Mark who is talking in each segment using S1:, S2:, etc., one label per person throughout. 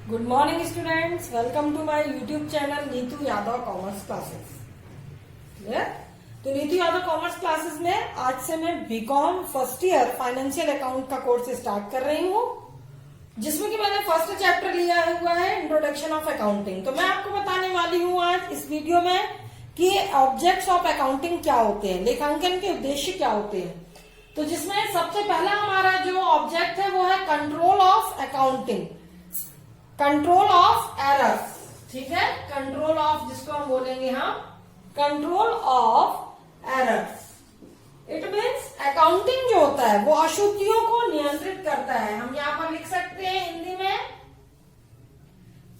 S1: Good morning students, welcome to my YouTube channel Neetu Yadav commerce classes. Clear? तो Neetu Yadav commerce classes में आज से मैं BCom first year financial account का कोर्स स्टार्ट कर रही हूँ, जिसमें कि मैंने फर्स्ट चैप्टर लिया हुआ है इंट्रोडक्शन ऑफ अकाउंटिंग। तो मैं आपको बताने वाली हूँ आज इस वीडियो में कि ऑब्जेक्ट्स ऑफ अकाउंटिंग क्या होते हैं, लेखांकन के उद्देश्य क्या होते हैं। तो जिसमें सबसे पहला हमारा जो ऑब्जेक्ट है वो है control of accounting, control of errors. ठीक है, कंट्रोल ऑफ जिसको हम बोलेंगे हम control of errors. It means accounting जो होता है वो अशुद्धियों को नियंत्रित करता है। हम यहाँ पर लिख सकते हैं हिंदी में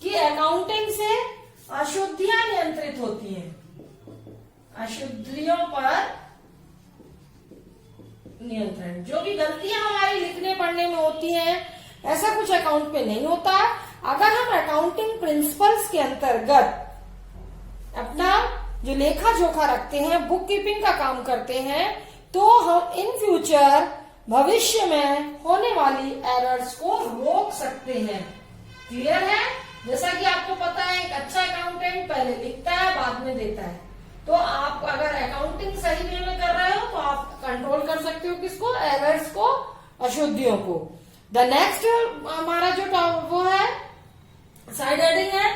S1: कि अकाउंटिंग से अशुद्धियां नियंत्रित होती हैं, अशुद्धियों पर नियंत्रण। जो भी गलतियां हमारी लिखने पढ़ने में होती हैं ऐसा कुछ अकाउंट पे नहीं होता। अगर हम अकाउंटिंग प्रिंसिपल्स के अंतर्गत अपना जो लेखा जोखा रखते हैं, बुक कीपिंग का काम करते हैं, तो हम इन फ्यूचर भविष्य में होने वाली एरर्स को रोक सकते हैं। क्लियर है? जैसा कि आपको पता है एक अच्छा अकाउंटेंट पहले लिखता है बाद में देता है। तो आप अगर अकाउंटिंग सही वे में कर रहे हो तो आप कंट्रोल कर सकते हो किसको? एरर्स को, अशुद्धियों को। द नेक्स्ट हमारा जो वो है साइड हेडिंग है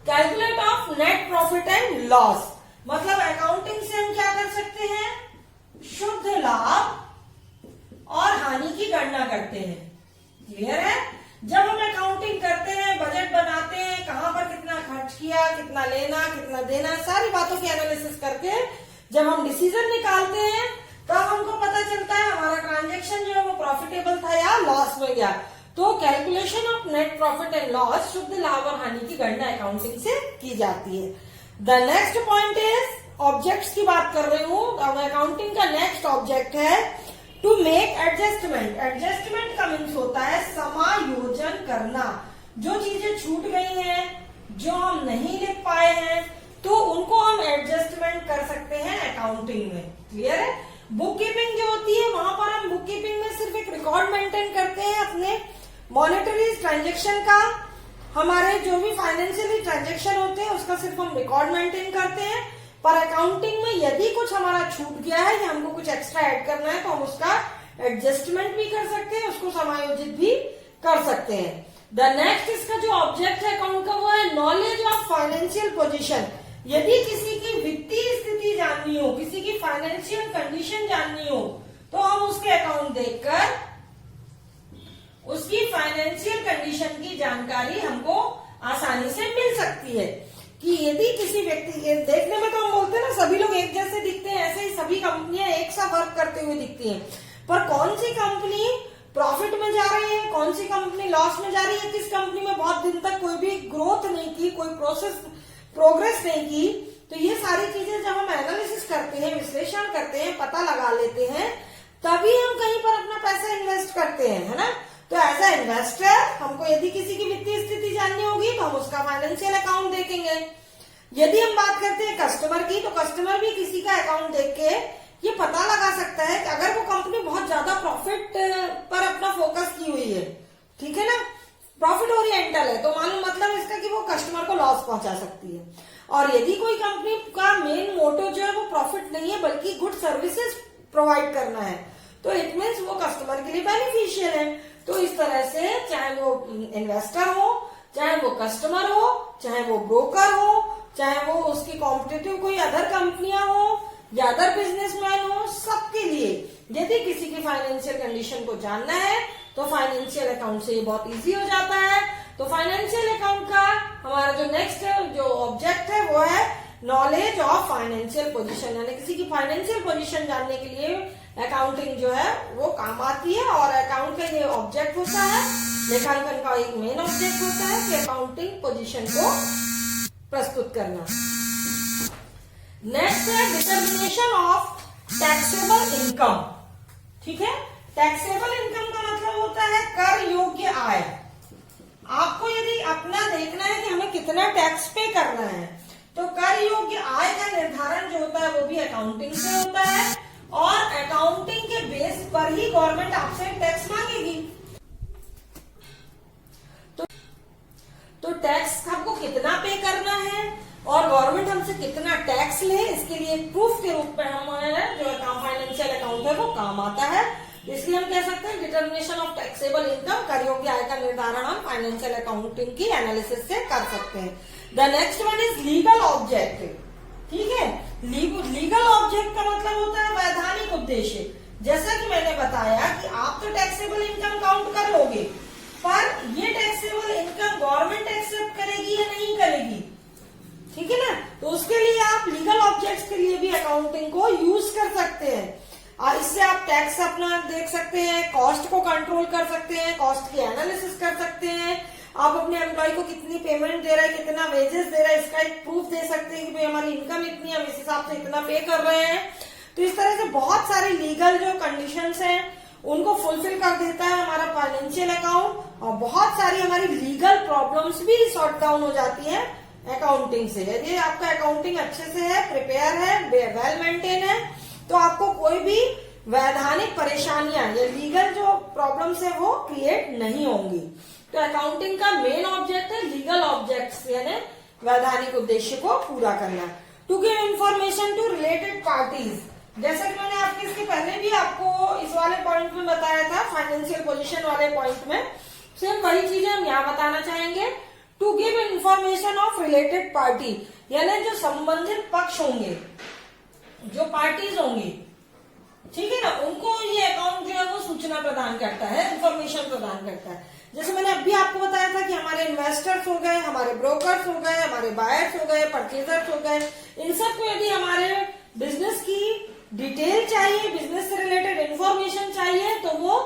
S1: calculate of net profit and loss. मतलब अकाउंटिंग से हम क्या कर सकते हैं? शुद्ध लाभ और हानि की गणना करते हैं। क्लियर है? जब हम अकाउंटिंग करते हैं, बजट बनाते हैं, कहां पर कितना खर्च किया, कितना लेना, कितना देना, सारी बातों की एनालिसिस करके जब हम डिसीजन निकालते हैं तब हमको पता चलता है हमारा ट्रांजैक्शन जो है वो प्रॉफिटेबल था या लॉस में गया। तो calculation of net profit and loss, शुद्ध लाभ और हानि की गणना अकाउंटिंग से की जाती है। The next point is objects की बात कर रही हूँ। अकाउंटिंग का नेक्स्ट ऑब्जेक्ट है टू मेक एडजस्टमेंट। एडजस्टमेंट का मीन्स होता है समायोजन करना। जो चीजें छूट गई हैं, जो हम नहीं लिख पाए हैं, तो उनको हम एडजस्टमेंट कर सकते हैं अकाउंटिंग में। क्लियर है? बुक कीपिंग जो होती है वहां पर हम बुक कीपिंग में सिर्फ एक रिकॉर्ड मेंटेन करते हैं अपने मॉनेटरी ट्रांजेक्शन का। हमारे जो भी फाइनेंशियली ट्रांजेक्शन होते हैं उसका सिर्फ हम रिकॉर्ड मेंटेन करते हैं। पर अकाउंटिंग में यदि कुछ हमारा छूट गया है या हमको कुछ एक्स्ट्रा ऐड करना है तो हम उसका एडजस्टमेंट भी कर सकते हैं, उसको समायोजित भी कर सकते हैं। द नेक्स्ट इसका जो ऑब्जेक्ट है अकाउंट का वो है नॉलेज ऑफ फाइनेंशियल पोजीशन। यदि किसी की वित्तीय स्थिति जाननी हो, किसी की फाइनेंशियल कंडीशन जाननी हो, तो हम उसके अकाउंट देखकर उसकी फाइनेंशियल कंडीशन की जानकारी हमको आसानी से मिल सकती है। कि यदि किसी व्यक्ति, देखने में तो हम बोलते हैं ना सभी लोग एक जैसे दिखते हैं, ऐसे ही सभी कंपनियां एक सा वर्क करते हुए दिखती हैं, पर कौन सी कंपनी प्रॉफिट में जा रही है, कौन सी कंपनी लॉस में जा रही है, किस कंपनी में बहुत दिन तक कोई भी ग्रोथ नहीं की, कोई प्रोग्रेस नहीं की, तो ये सारी चीजें जब हम एनालिसिस करते हैं, विश्लेषण करते हैं, पता लगा लेते हैं, तभी हम कहीं पर अपना पैसा इन्वेस्ट करते हैं, है ना? तो एज ए इन्वेस्टर हमको यदि किसी की वित्तीय स्थिति जाननी होगी तो हम उसका फाइनेंशियल अकाउंट देखेंगे। यदि हम बात करते हैं कस्टमर की, तो कस्टमर भी किसी का अकाउंट देख के ये पता लगा सकता है कि अगर वो कंपनी बहुत ज्यादा प्रॉफिट पर अपना फोकस की हुई है, ठीक है ना, प्रॉफिट ओरिएंटल है, तो मालूम मतलब इसका कि वो कस्टमर को लॉस पहुंचा सकती है। और यदि कोई कंपनी का मेन मोटो जो है वो प्रॉफिट नहीं है बल्कि गुड सर्विसेज प्रोवाइड करना है, तो इट मीन्स वो कस्टमर के लिए बेनिफिशियल है। तो इस तरह से चाहे वो इन्वेस्टर हो, चाहे वो कस्टमर हो, चाहे वो ब्रोकर हो, चाहे वो उसकी कॉम्पिटिटिव कोई अदर कंपनियां हो या अदर बिजनेसमैन हो, सबके लिए यदि किसी की फाइनेंशियल कंडीशन को जानना है तो फाइनेंशियल अकाउंट से ये बहुत इजी हो जाता है। तो फाइनेंशियल अकाउंट का हमारा जो नेक्स्ट जो ऑब्जेक्ट है वो है नॉलेज ऑफ फाइनेंशियल पोजीशन, यानी किसी की फाइनेंशियल पोजीशन जानने के लिए अकाउंटिंग जो है वो काम आती है। और अकाउंट का ये ऑब्जेक्ट होता है, लेखांकन का एक मेन ऑब्जेक्ट होता है कि अकाउंटिंग पोजीशन को प्रस्तुत करना। नेक्स्ट है डिटर्मिनेशन ऑफ टैक्सेबल इनकम। ठीक है, टैक्सेबल इनकम का मतलब होता है कर योग्य आय। आपको यदि अपना देखना है कि हमें कितना टैक्स पे करना है, तो कर योग्य आय का निर्धारण जो होता है वो भी अकाउंटिंग से होता है, और अकाउंटिंग के बेस पर ही गवर्नमेंट आपसे टैक्स मांगेगी। टैक्स ले, इसके लिए एक प्रूफ के रूप में हमारे जो फाइनेंशियल अकाउंट है वो काम आता है। इसलिए हम कह सकते हैं डिटर्मिनेशन ऑफ टैक्सेबल इनकम, कर योग्य आय का निर्धारण हम फाइनेंशियल अकाउंटिंग की एनालिसिस से कर सकते हैं। The next one is legal object. ठीक है, लीगल ऑब्जेक्ट का मतलब होता है वैधानिक उद्देश्य। जैसा कि मैंने बताया कि आप तो टैक्सेबल इनकम काउंट कर लोगे, पर ये टैक्सेबल इनकम गवर्नमेंट एक्सेप्ट करेगी या नहीं करेगी, ठीक है ना। तो उसके लिए आप लीगल ऑब्जेक्ट्स के लिए भी अकाउंटिंग को यूज कर सकते हैं। और इससे आप टैक्स अपना देख सकते हैं, कॉस्ट को कंट्रोल कर सकते हैं, कॉस्ट की एनालिसिस कर सकते हैं, आप अपने एम्प्लॉय को कितनी पेमेंट दे रहे हैं, कितना वेजेस दे रहे हैं, इसका एक प्रूफ दे सकते हैं कि भाई हमारी इनकम इतनी, हम इस हिसाब से इतना पे कर रहे हैं। तो इस तरह से बहुत सारे लीगल जो कंडीशंस हैं उनको फुलफिल कर देता है हमारा फाइनेंशियल अकाउंट, और बहुत सारी हमारी लीगल प्रॉब्लम्स भी सॉर्ट डाउन हो जाती है अकाउंटिंग से। यदि आपका अकाउंटिंग अच्छे से है, प्रिपेयर है, वेल मेंटेन है, तो आपको कोई भी वैधानिक परेशानियां या लीगल जो प्रॉब्लम्स है वो क्रिएट नहीं होंगी। तो अकाउंटिंग का मेन ऑब्जेक्ट है लीगल ऑब्जेक्ट्स यानी वैधानिक उद्देश्य को पूरा करना। To give information to related parties, जैसा कि मैंने आपके इसके पहले भी आपको इस वाले पॉइंट में बताया था, फाइनेंशियल पोजीशन वाले पॉइंट में सेम वही चीजें हम यहाँ बताना चाहेंगे। To give information of related party, यानी जो संबंधित पक्ष होंगे, जो पार्टीज होंगी, ठीक है ना, उनको ये अकाउंट जो है वो सूचना प्रदान करता है, इंफॉर्मेशन प्रदान करता है। जैसे मैंने अभी आपको बताया था कि हमारे इन्वेस्टर्स हो गए, हमारे ब्रोकर्स हो गए, हमारे बायर्स हो गए, परचेजर्स हो गए, इन सबको यदि हमारे बिजनेस की डिटेल चाहिए, बिजनेस से रिलेटेड इंफॉर्मेशन चाहिए, तो वो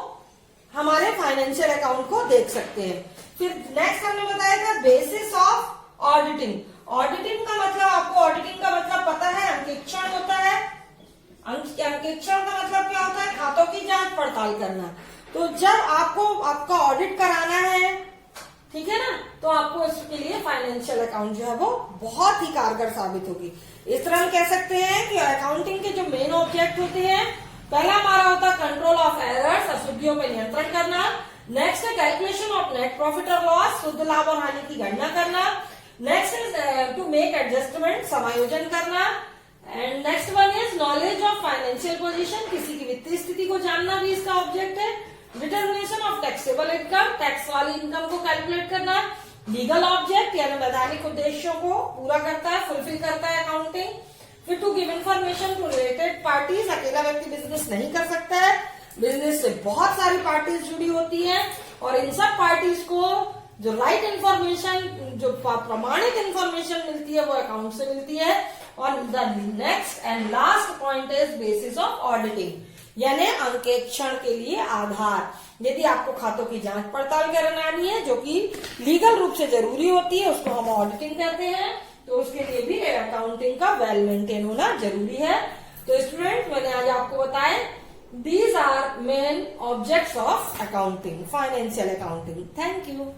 S1: हमारे फाइनेंशियल अकाउंट को देख सकते हैं। फिर नेक्स्ट हमने बताया था बेसिस ऑफ ऑडिटिंग। ऑडिटिंग का मतलब, आपको ऑडिटिंग का मतलब पता है, अंकेक्षण होता है। अंकेक्षण का मतलब क्या होता है? खातों की जांच पड़ताल करना। तो जब आपको आपका ऑडिट कराना है, ठीक है ना, तो आपको इसके लिए फाइनेंशियल अकाउंट जो है वो बहुत ही कारगर साबित होगी। इस तरह हम कह सकते हैं कि अकाउंटिंग के जो मेन ऑब्जेक्ट होते हैं, पहला हमारा होता है कंट्रोल ऑफ एरर्स, अशुद्धियों पर नियंत्रण करना। नेक्स्ट है कैलकुलेशन ऑफ नेट प्रॉफिट और लॉस, शुद्ध लाभ और हानि की गणना करना। Next is to make adjustment, समायोजन करना। And next one is knowledge of financial position, किसी की वित्तीय स्थिति को जानना भी इसका ऑब्जेक्ट है। Determination of taxable income, tax वाली इनकम को कैलकुलेट करना। लीगल ऑब्जेक्ट यानी वैधानिक उद्देश्यों को पूरा करता है, फुलफिल करता है अकाउंटिंग। फिर to give information to related parties, अकेला व्यक्ति बिजनेस नहीं कर सकता है, बिजनेस से बहुत सारी पार्टीज जुड़ी होती हैं, और इन सब पार्टीज को जो राइट इन्फॉर्मेशन, जो प्रमाणित इन्फॉर्मेशन मिलती है वो अकाउंट से मिलती है। और the next and last point is basis of auditing, यानी अंकेक्षण के लिए आधार। यदि आपको खातों की जांच पड़ताल करानी है, जो कि लीगल रूप से जरूरी होती है, उसको हम ऑडिटिंग कहते हैं, तो उसके लिए भी अकाउंटिंग का वेल मेंटेन होना जरूरी है। तो स्टूडेंट, मैंने आज आपको बताया these are main objects of accounting, financial accounting. Thank you.